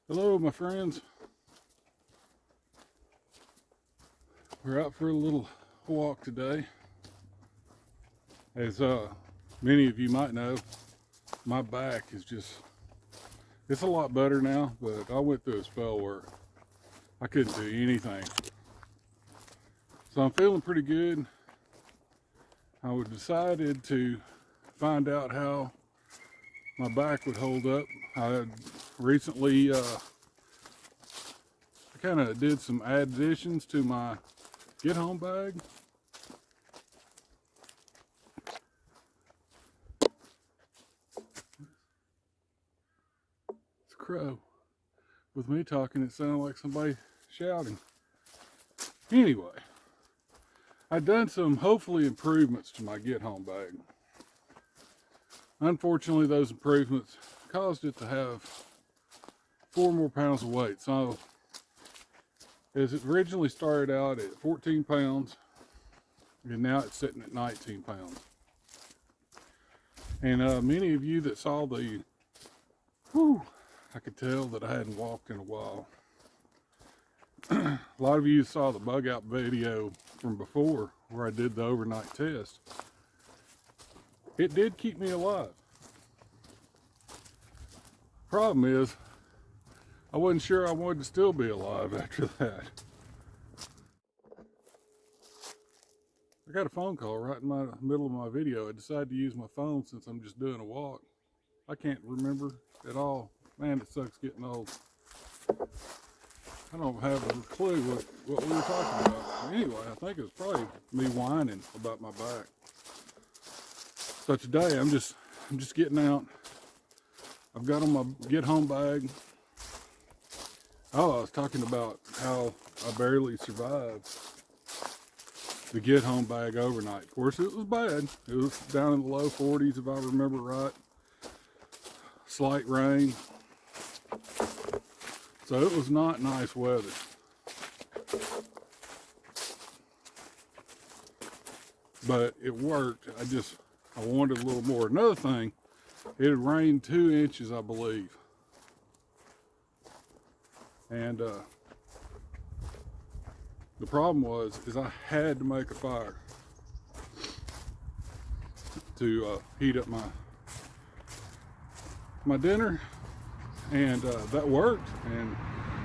Hello, my friends. We're out for a little walk today. As many of you might know, my back is it's a lot better now, but I went through a spell where I couldn't do anything. So I'm feeling pretty good. I decided to find out how my back would hold up. I had recently kind of did some additions to my get home bag. It's a crow. With me talking, it sounded like somebody shouting. Anyway, I've done some hopefully improvements to my get home bag. Unfortunately, those improvements caused it to have 4 more pounds of weight. So as it originally started out at 14 pounds, and now it's sitting at 19 pounds. And many of you that saw I could tell that I hadn't walked in a while. A lot of you saw the bug out video from before where I did the overnight test. It did keep me alive. Problem is, I wasn't sure I wanted to still be alive after that. I got a phone call right in the middle of my video. I decided to use my phone since I'm just doing a walk. I can't remember at all. Man, it sucks getting old. I don't have a clue what we were talking about. Anyway, I think it was probably me whining about my back. So today I'm just getting out. I've got on my get home bag. Oh, I was talking about how I barely survived the get home bag overnight. Of course, it was bad. It was down in the low 40s if I remember right. Slight rain. So it was not nice weather. But it worked. I wanted a little more. Another thing, it had rained 2 inches, I believe. And the problem is I had to make a fire to heat up my dinner, and that worked, and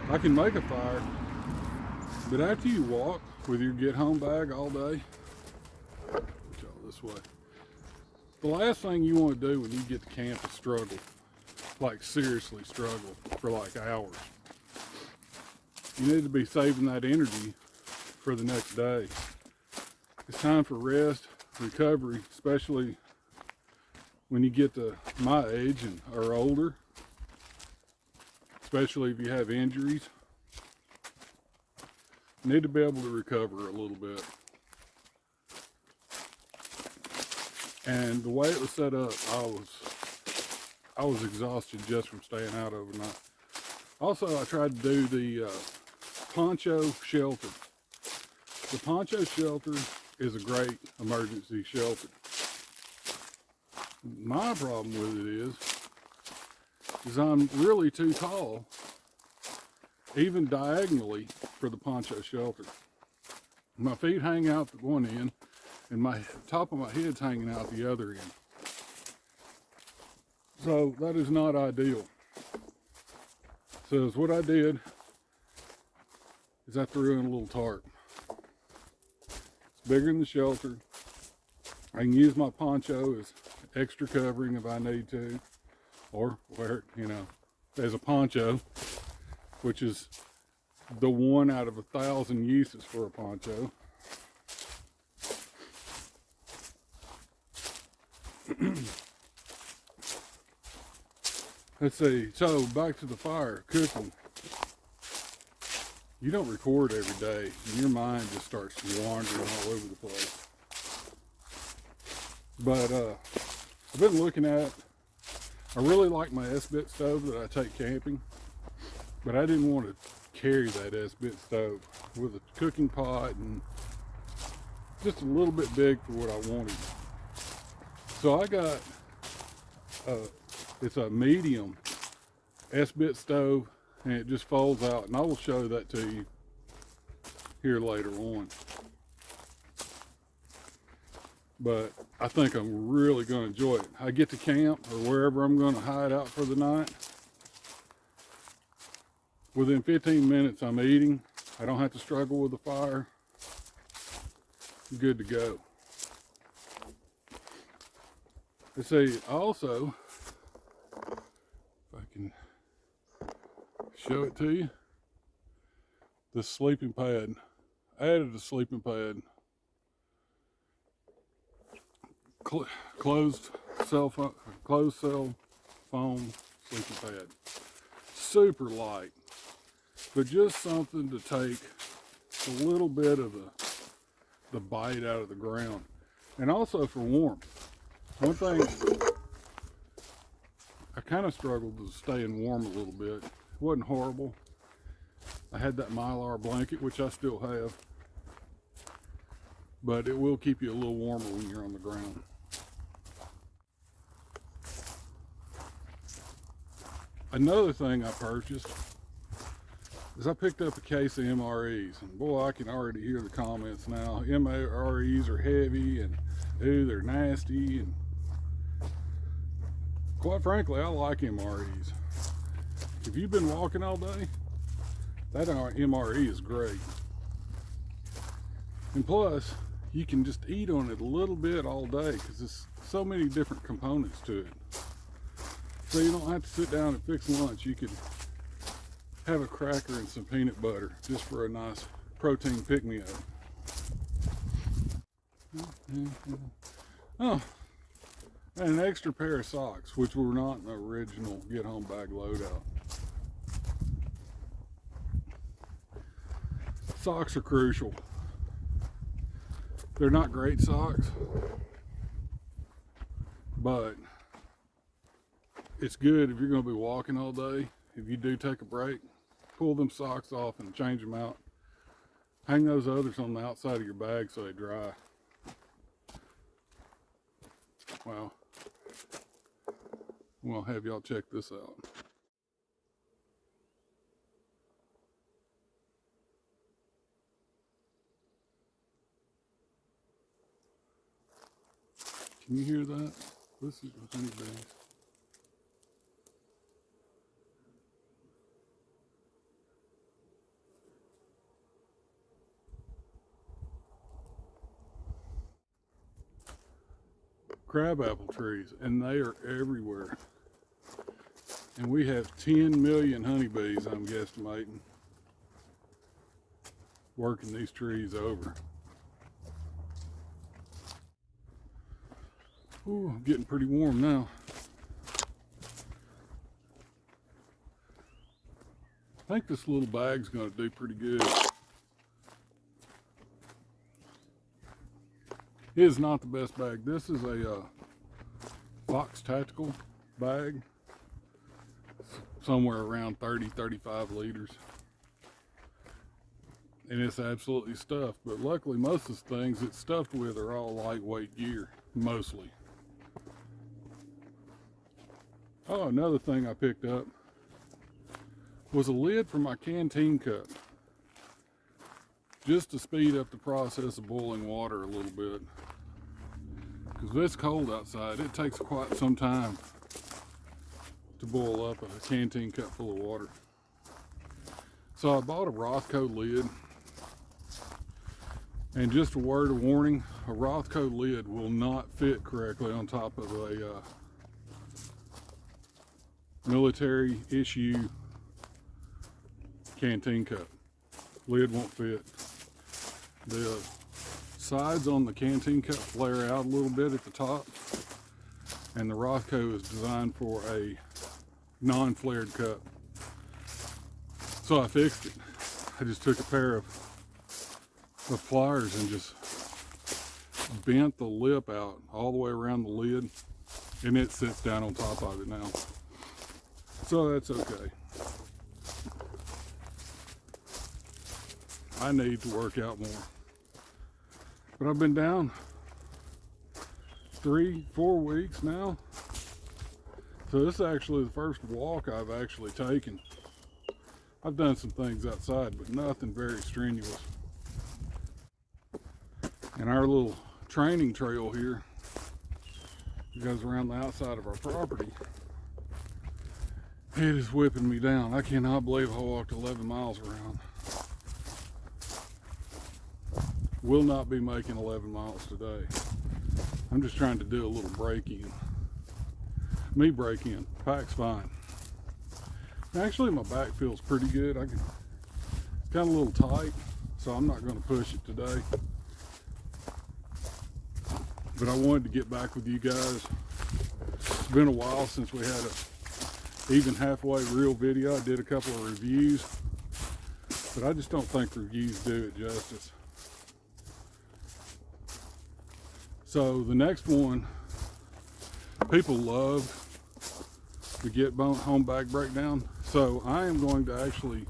I can make a fire. But after you walk with your get home bag all day, go this way, the last thing you want to do when you get to camp is struggle, like seriously struggle for like hours. You need to be saving that energy for the next day. It's time for rest, recovery, especially when you get to my age and are older, especially if you have injuries. You need to be able to recover a little bit. And the way it was set up, I was exhausted just from staying out overnight. Also, I tried to do the poncho shelter. The poncho shelter is a great emergency shelter. My problem with it is I'm really too tall, even diagonally, for the poncho shelter. My feet hang out the one end, and my top of my head's hanging out the other end. So that is not ideal. So what I did is I threw in a little tarp. It's bigger than the shelter. I can use my poncho as extra covering if I need to, or wear it, as a poncho, which is the one out of 1,000 uses for a poncho. Let's see, so back to the fire, cooking. You don't record every day, and your mind just starts wandering all over the place. But I've been looking at, I really like my S-bit stove that I take camping, but I didn't want to carry that S-bit stove with a cooking pot, and just a little bit big for what I wanted. So I got, it's a medium S-bit stove and it just folds out, and I will show that to you here later on. But I think I'm really going to enjoy it. I get to camp or wherever I'm going to hide out for the night. Within 15 minutes, I'm eating. I don't have to struggle with the fire. I'm good to go. Let's see, also, if I can show it to you, the sleeping pad. I added a sleeping pad. Closed cell foam sleeping pad. Super light, but just something to take a little bit of the bite out of the ground, and also for warmth. One thing, I kind of struggled to staying warm a little bit. It wasn't horrible. I had that Mylar blanket, which I still have, but it will keep you a little warmer when you're on the ground. Another thing I purchased is I picked up a case of MREs, and boy, I can already hear the comments now. MREs are heavy, and ooh, they're nasty, and quite frankly, I like MREs. If you've been walking all day, that MRE is great. And plus, you can just eat on it a little bit all day because there's so many different components to it. So you don't have to sit down and fix lunch. You can have a cracker and some peanut butter just for a nice protein pick-me-up. Oh, and an extra pair of socks, which were not in the original Get Home Bag loadout. Socks are crucial. They're not great socks, but it's good if you're going to be walking all day. If you do take a break, pull them socks off and change them out. Hang those others on the outside of your bag so they dry. Wow. I'm going to have y'all check this out. Can you hear that? This is the honeybees. Crabapple trees, and they are everywhere. And we have 10 million honeybees, I'm guesstimating, working these trees over. Ooh, I'm getting pretty warm now. I think this little bag's going to do pretty good. It is not the best bag. This is a Fox Tactical bag. Somewhere around 30-35 liters. And it's absolutely stuffed. But luckily most of the things it's stuffed with are all lightweight gear. Mostly. Oh, another thing I picked up was a lid for my canteen cup. Just to speed up the process of boiling water a little bit. Because it's cold outside, it takes quite some time to boil up a canteen cup full of water. So I bought a Rothco lid. And just a word of warning, a Rothco lid will not fit correctly on top of a military issue canteen cup. Lid won't fit. The sides on the canteen cup flare out a little bit at the top, and the Rothco is designed for a non-flared cup. So I fixed it. I just took a pair of pliers and just bent the lip out all the way around the lid, and it sits down on top of it now. So that's okay. I need to work out more. But I've been down 3-4 weeks now. So this is actually the first walk I've actually taken I've done some things outside, but nothing very strenuous. And our little training trail here goes around the outside of our property. It is whipping me down. I cannot believe I walked 11 miles around. Will not be making 11 miles today. I'm just trying to do a little break-in. Me break-in. Pack's fine. Actually, my back feels pretty good. It's kind of a little tight, so I'm not going to push it today. But I wanted to get back with you guys. It's been a while since we had a even halfway real video. I did a couple of reviews, but I just don't think reviews do it justice. So the next one, people love the Get Home Bag Breakdown. So I am going to actually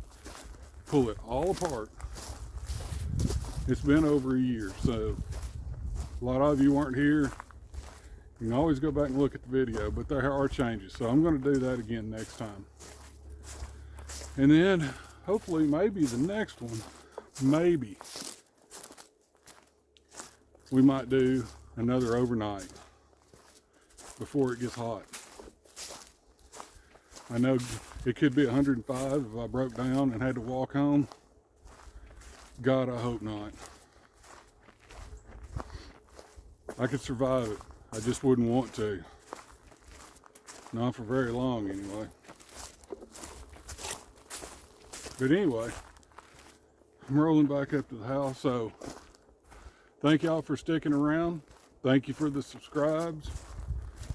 pull it all apart. It's been over a year, so a lot of you weren't here. You can always go back and look at the video, but there are changes. So I'm going to do that again next time. And then hopefully maybe the next one, maybe we might do another overnight before it gets hot. I know it could be 105 if I broke down and had to walk home. God, I hope not. I could survive it. I just wouldn't want to. Not for very long anyway. But anyway, I'm rolling back up to the house. So thank y'all for sticking around. Thank you for the subscribes.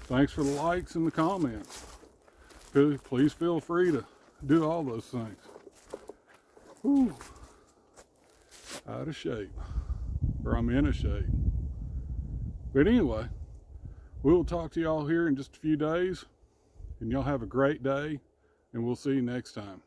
Thanks for the likes and the comments. Please feel free to do all those things. Whew. Out of shape. Or I'm in a shape. But anyway, we will talk to y'all here in just a few days. And y'all have a great day. And we'll see you next time.